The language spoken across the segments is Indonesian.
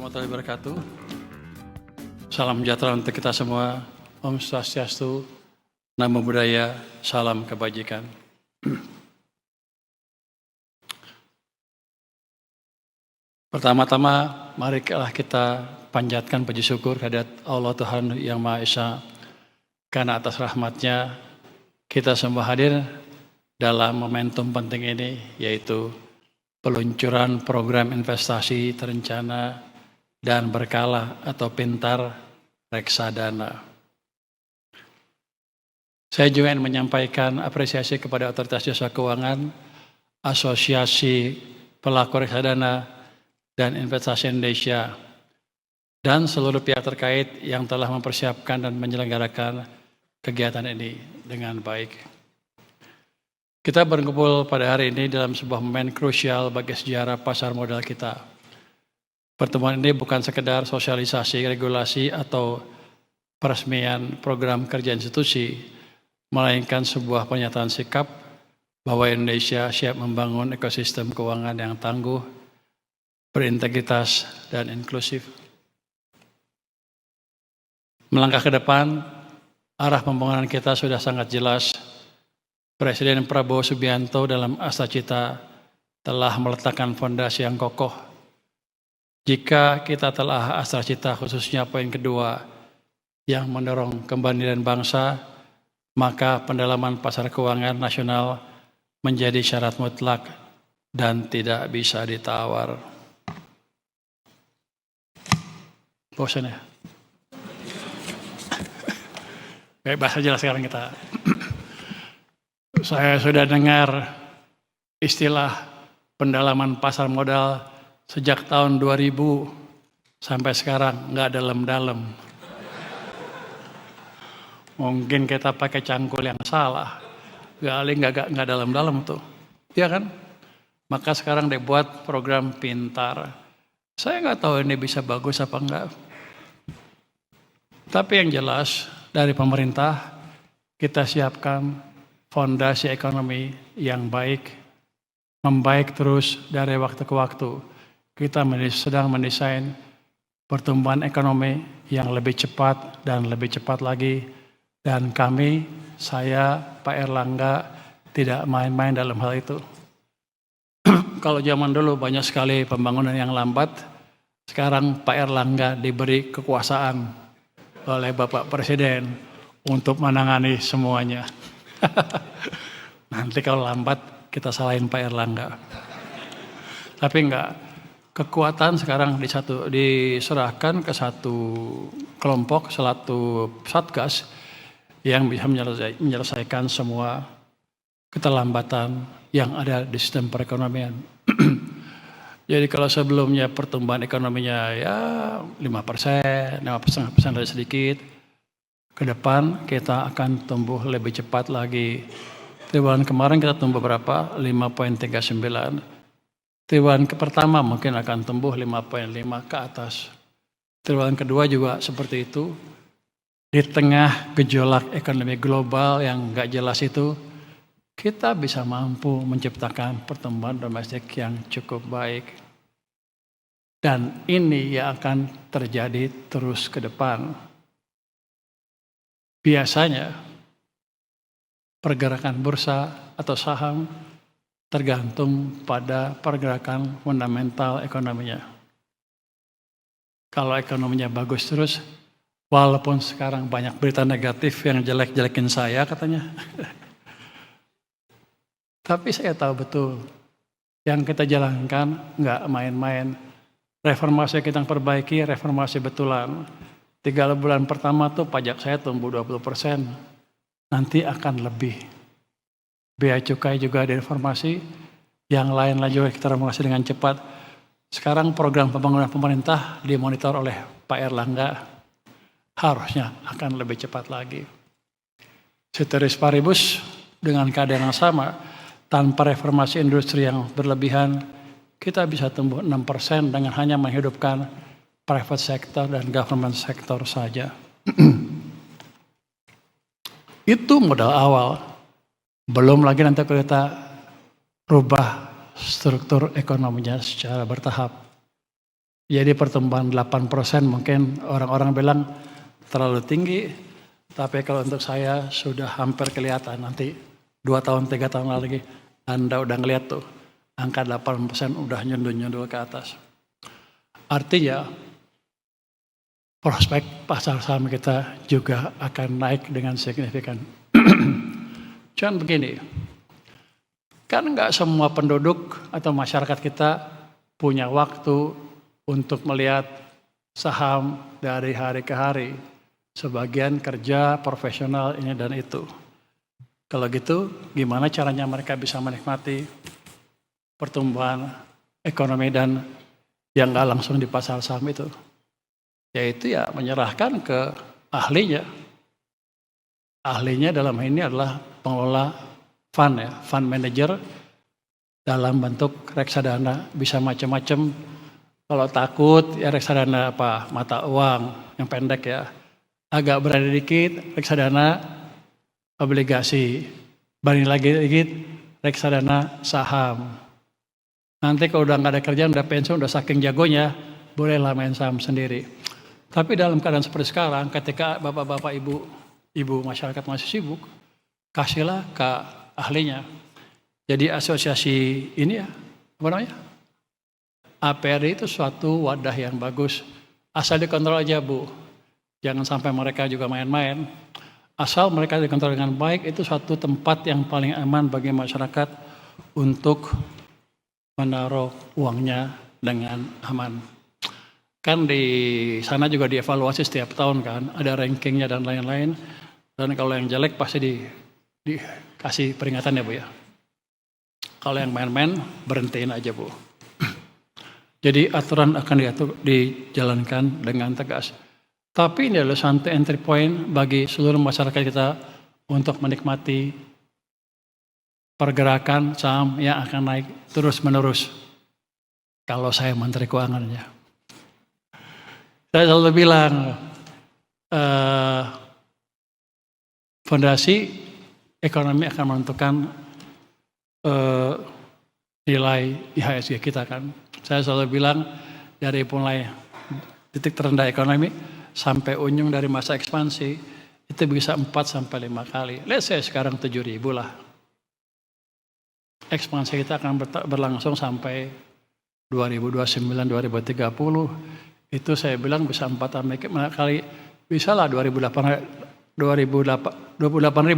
warahmatullahi wabarakatuh. Salam sejahtera untuk kita semua. Om Swastiastu, Namo Buddhaya, salam kebajikan. Pertama-tama, marilah kita panjatkan puji syukur kehadirat Allah Tuhan Yang Maha Esa, karena atas rahmatnya kita semua hadir dalam momentum penting ini, yaitu peluncuran program investasi terencana dan berkala atau pintar reksadana. Saya juga ingin menyampaikan apresiasi kepada Otoritas Jasa Keuangan, Asosiasi Pelaku Reksadana dan Investasi Indonesia, dan seluruh pihak terkait yang telah mempersiapkan dan menyelenggarakan kegiatan ini dengan baik. Kita berkumpul pada hari ini dalam sebuah momen krusial bagi sejarah pasar modal kita. Pertemuan ini bukan sekedar sosialisasi, regulasi, atau peresmian program kerja institusi, melainkan sebuah pernyataan sikap bahwa Indonesia siap membangun ekosistem keuangan yang tangguh, berintegritas, dan inklusif. Melangkah ke depan, arah pembangunan kita sudah sangat jelas. Presiden Prabowo Subianto dalam Astacita telah meletakkan fondasi yang kokoh. Jika kita telah Astacita, khususnya poin kedua yang mendorong kemandirian bangsa, maka pendalaman pasar keuangan nasional menjadi syarat mutlak dan tidak bisa ditawar. Bosan ya? Baik, bahasa jelas sekarang kita. Saya sudah dengar istilah pendalaman pasar modal sejak tahun 2000 sampai sekarang nggak dalam-dalam. Mungkin kita pakai cangkul yang salah, nggak dalam-dalam tuh, ya kan? Maka sekarang dibuat program pintar. Saya nggak tahu ini bisa bagus apa enggak. Tapi yang jelas dari pemerintah kita siapkan fondasi ekonomi yang baik, membaik terus dari waktu ke waktu. Kita sedang mendesain pertumbuhan ekonomi yang lebih cepat dan lebih cepat lagi. Dan kami, saya, Pak Erlangga, tidak main-main dalam hal itu. Kalau zaman dulu banyak sekali pembangunan yang lambat, sekarang Pak Erlangga diberi kekuasaan oleh Bapak Presiden untuk menangani semuanya. Nanti kalau lambat kita salahin Pak Erlangga. Tapi enggak, kekuatan sekarang diserahkan ke satu kelompok, satu satgas yang bisa menyelesaikan semua keterlambatan yang ada di sistem perekonomian. Jadi kalau sebelumnya pertumbuhan ekonominya ya 5%, 5,5% dari sedikit, ke depan kita akan tumbuh lebih cepat lagi. Triwulan kemarin kita tumbuh berapa? 5,39. Triwulan pertama mungkin akan tumbuh 5,5 ke atas. Triwulan kedua juga seperti itu. Di tengah gejolak ekonomi global yang nggak jelas itu, kita bisa mampu menciptakan pertumbuhan domestik yang cukup baik. Dan ini yang akan terjadi terus ke depan. Biasanya pergerakan bursa atau saham tergantung pada pergerakan fundamental ekonominya. Kalau ekonominya bagus terus, walaupun sekarang banyak berita negatif yang jelek-jelekin saya katanya. Tapi saya tahu betul, yang kita jalankan nggak main-main. Reformasi kita perbaiki, reformasi betulan. 3 bulan pertama tuh pajak saya tumbuh 20%. Nanti akan lebih. Bea cukai juga direformasi. Yang lain juga kita reformasi dengan cepat. Sekarang program pembangunan pemerintah dimonitor oleh Pak Erlangga. Harusnya akan lebih cepat lagi. Ceteris paribus dengan keadaan yang sama. Tanpa reformasi industri yang berlebihan, kita bisa tumbuh 6% dengan hanya menghidupkan private sector dan government sector saja. Itu modal awal. Belum lagi nanti kita rubah struktur ekonominya secara bertahap. Jadi pertumbuhan 8% mungkin orang-orang bilang terlalu tinggi. Tapi kalau untuk saya sudah hampir kelihatan nanti 2 tahun, 3 tahun lagi Anda udah ngeliat tuh angka 8% udah nyundul-nyundul ke atas. Artinya prospek pasar saham kita juga akan naik dengan signifikan. Cuman begini, kan nggak semua penduduk atau masyarakat kita punya waktu untuk melihat saham dari hari ke hari. Sebagian kerja profesional ini dan itu. Kalau gitu, gimana caranya mereka bisa menikmati pertumbuhan ekonomi dan yang nggak langsung di pasar saham itu? Yaitu ya menyerahkan ke ahlinya. Ahlinya dalam ini adalah pengelola fund ya, fund manager dalam bentuk reksadana bisa macam-macam. Kalau takut ya reksadana apa mata uang yang pendek ya, agak berani dikit reksadana obligasi, berani lagi dikit reksadana saham. Nanti kalau udah nggak ada kerjaan, udah pensiun, udah saking jagonya, bolehlah main saham sendiri. Tapi dalam keadaan seperti sekarang, ketika bapak-bapak, ibu masyarakat masih sibuk, kasihlah ke ahlinya. Jadi asosiasi ini ya, apa namanya? APRD itu suatu wadah yang bagus. Asal dikontrol aja Bu. Jangan sampai mereka juga main-main. Asal mereka dikontrol dengan baik, itu suatu tempat yang paling aman bagi masyarakat untuk menaruh uangnya dengan aman. Kan di sana juga dievaluasi setiap tahun kan, ada rankingnya dan lain-lain. Dan kalau yang jelek pasti dikasih peringatan ya Bu ya. Kalau yang main-main berhentiin aja Bu. Jadi aturan akan dijalankan dengan tegas. Tapi ini adalah satu entry point bagi seluruh masyarakat kita untuk menikmati pergerakan saham yang akan naik terus-menerus. Kalau saya Menteri Keuangannya. Saya selalu bilang, fondasi ekonomi akan menentukan nilai IHSG kita kan. Saya selalu bilang dari mulai titik terendah ekonomi sampai ujung dari masa ekspansi itu bisa 4-5 kali. Let's say sekarang 7.000 lah. Ekspansi kita akan berlangsung sampai 2029-2030. Itu saya bilang bisa 4 kali, bisa lah 28.000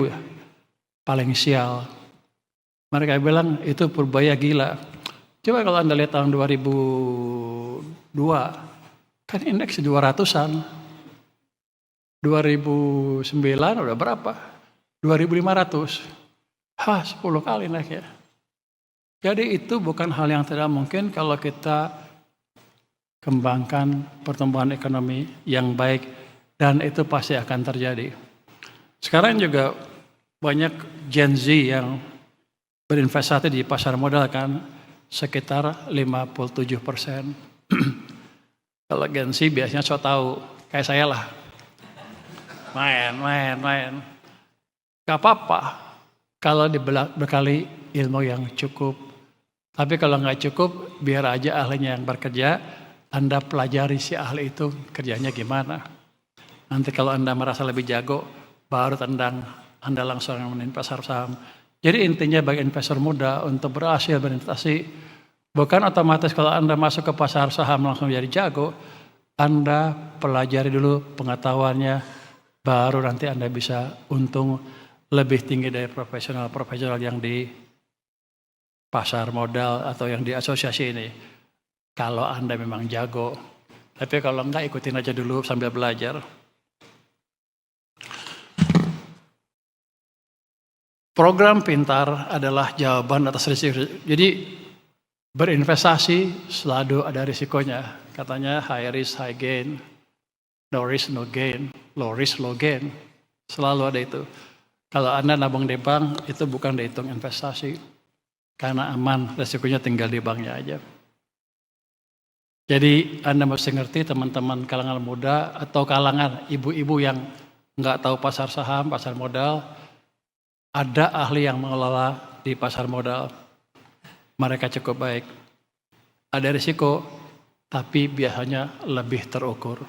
ya, paling sial. Mereka bilang itu purbaya gila. Coba kalau Anda lihat tahun 2002, kan indeks 200-an. 2009 udah berapa? 2.500. 10 kali naik ya. Jadi itu bukan hal yang tidak mungkin kalau kita kembangkan pertumbuhan ekonomi yang baik dan itu pasti akan terjadi. Sekarang juga banyak Gen Z yang berinvestasi di pasar modal kan sekitar 57%. Kalau Gen Z biasanya so tahu kayak saya lah. Main. Gak apa-apa kalau dibekali ilmu yang cukup. Tapi kalau nggak cukup biar aja ahlinya yang bekerja. Anda pelajari si ahli itu kerjanya gimana. Nanti kalau Anda merasa lebih jago, baru Anda langsung main pasar saham. Jadi intinya bagi investor muda untuk berhasil berinvestasi, bukan otomatis kalau Anda masuk ke pasar saham langsung jadi jago. Anda pelajari dulu pengetahuannya, baru nanti Anda bisa untung lebih tinggi dari profesional yang di pasar modal atau yang di asosiasi ini. Kalau Anda memang jago. Tapi kalau enggak, ikutin aja dulu sambil belajar. Program Pintar adalah jawaban atas risiko. Jadi berinvestasi selalu ada risikonya. Katanya high risk, high gain. No risk, no gain. Low risk, low gain. Selalu ada itu. Kalau Anda nabung di bank, itu bukan dihitung investasi. Karena aman, risikonya tinggal di banknya aja. Jadi Anda mesti ngerti teman-teman kalangan muda atau kalangan ibu-ibu yang nggak tahu pasar saham, pasar modal, ada ahli yang mengelola di pasar modal. Mereka cukup baik. Ada risiko, tapi biasanya lebih terukur.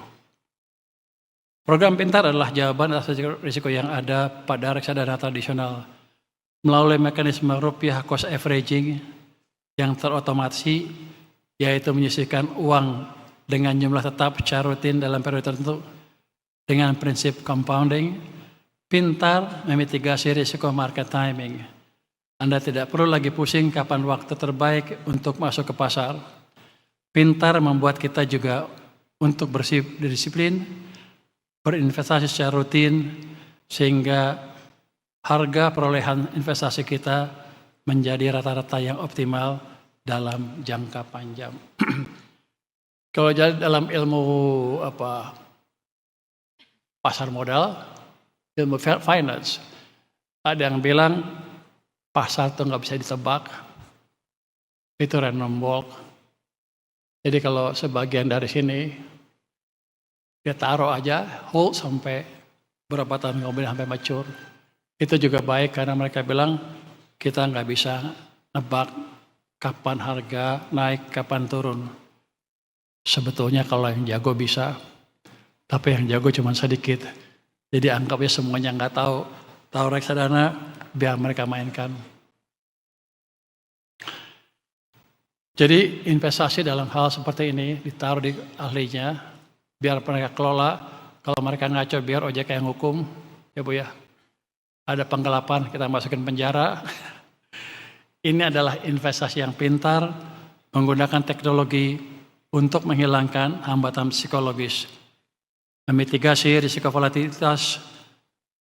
Program Pintar adalah jawaban atas risiko yang ada pada reksadana tradisional melalui mekanisme rupiah cost averaging yang terotomasi, yaitu menyisihkan uang dengan jumlah tetap secara rutin dalam periode tertentu dengan prinsip compounding. Pintar memitigasi risiko market timing. Anda tidak perlu lagi pusing kapan waktu terbaik untuk masuk ke pasar. Pintar membuat kita juga untuk berdisiplin, berinvestasi secara rutin, sehingga harga perolehan investasi kita menjadi rata-rata yang optimal dalam jangka panjang. Kalau dalam ilmu pasar modal, ilmu finance, ada yang bilang pasar itu nggak bisa ditebak, itu random walk. Jadi kalau sebagian dari sini dia taruh aja, hold sampai berapa tahun kemudian sampai mature. Itu juga baik karena mereka bilang kita nggak bisa nebak kapan harga naik, kapan turun. Sebetulnya kalau yang jago bisa, tapi yang jago cuma sedikit. Jadi anggapnya semuanya nggak tahu. Tahu reksadana, biar mereka mainkan. Jadi investasi dalam hal seperti ini ditaruh di ahlinya, biar mereka kelola. Kalau mereka ngaco, biar OJK yang hukum, ya Bu ya. Ada penggelapan, kita masukin penjara. Ini adalah investasi yang pintar, menggunakan teknologi untuk menghilangkan hambatan psikologis, memitigasi risiko volatilitas,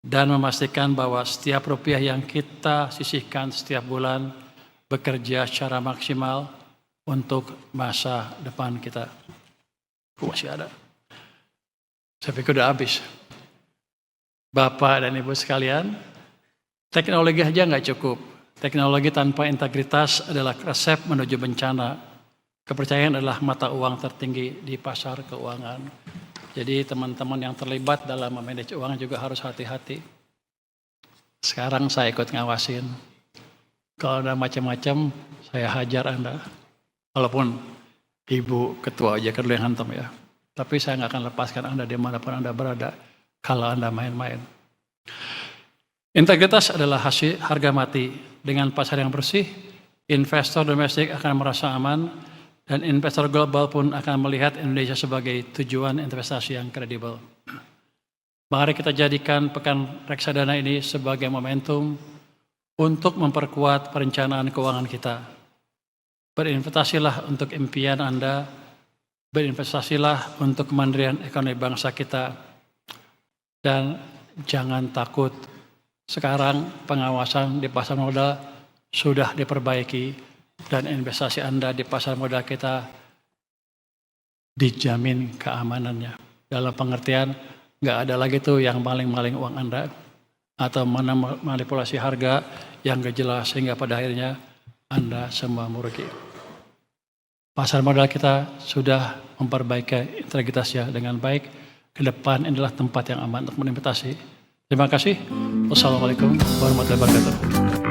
dan memastikan bahwa setiap rupiah yang kita sisihkan setiap bulan bekerja secara maksimal untuk masa depan kita. Masih ada. Saya pikir udah habis. Bapak dan Ibu sekalian, teknologi aja nggak cukup. Teknologi tanpa integritas adalah resep menuju bencana. Kepercayaan adalah mata uang tertinggi di pasar keuangan. Jadi teman-teman yang terlibat dalam memanage uang juga harus hati-hati. Sekarang saya ikut ngawasin. Kalau ada macam-macam, saya hajar Anda. Walaupun Ibu Ketua OJK dulu yang hantam ya. Tapi saya nggak akan lepaskan Anda dimanapun Anda berada kalau Anda main-main. Integritas adalah hasil harga mati. Dengan pasar yang bersih, investor domestik akan merasa aman, dan investor global pun akan melihat Indonesia sebagai tujuan investasi yang kredibel. Mari kita jadikan pekan reksadana ini sebagai momentum untuk memperkuat perencanaan keuangan kita. Berinvestasilah untuk impian Anda, berinvestasilah untuk kemandirian ekonomi bangsa kita, dan jangan takut. Sekarang pengawasan di pasar modal sudah diperbaiki dan investasi Anda di pasar modal kita dijamin keamanannya. Dalam pengertian nggak ada lagi tuh yang maling-maling uang Anda atau manipulasi harga yang gak jelas sehingga pada akhirnya Anda semua merugi. Pasar modal kita sudah memperbaiki integritasnya dengan baik. Ke depan inilah tempat yang aman untuk berinvestasi. Terima kasih. Wassalamualaikum warahmatullahi wabarakatuh.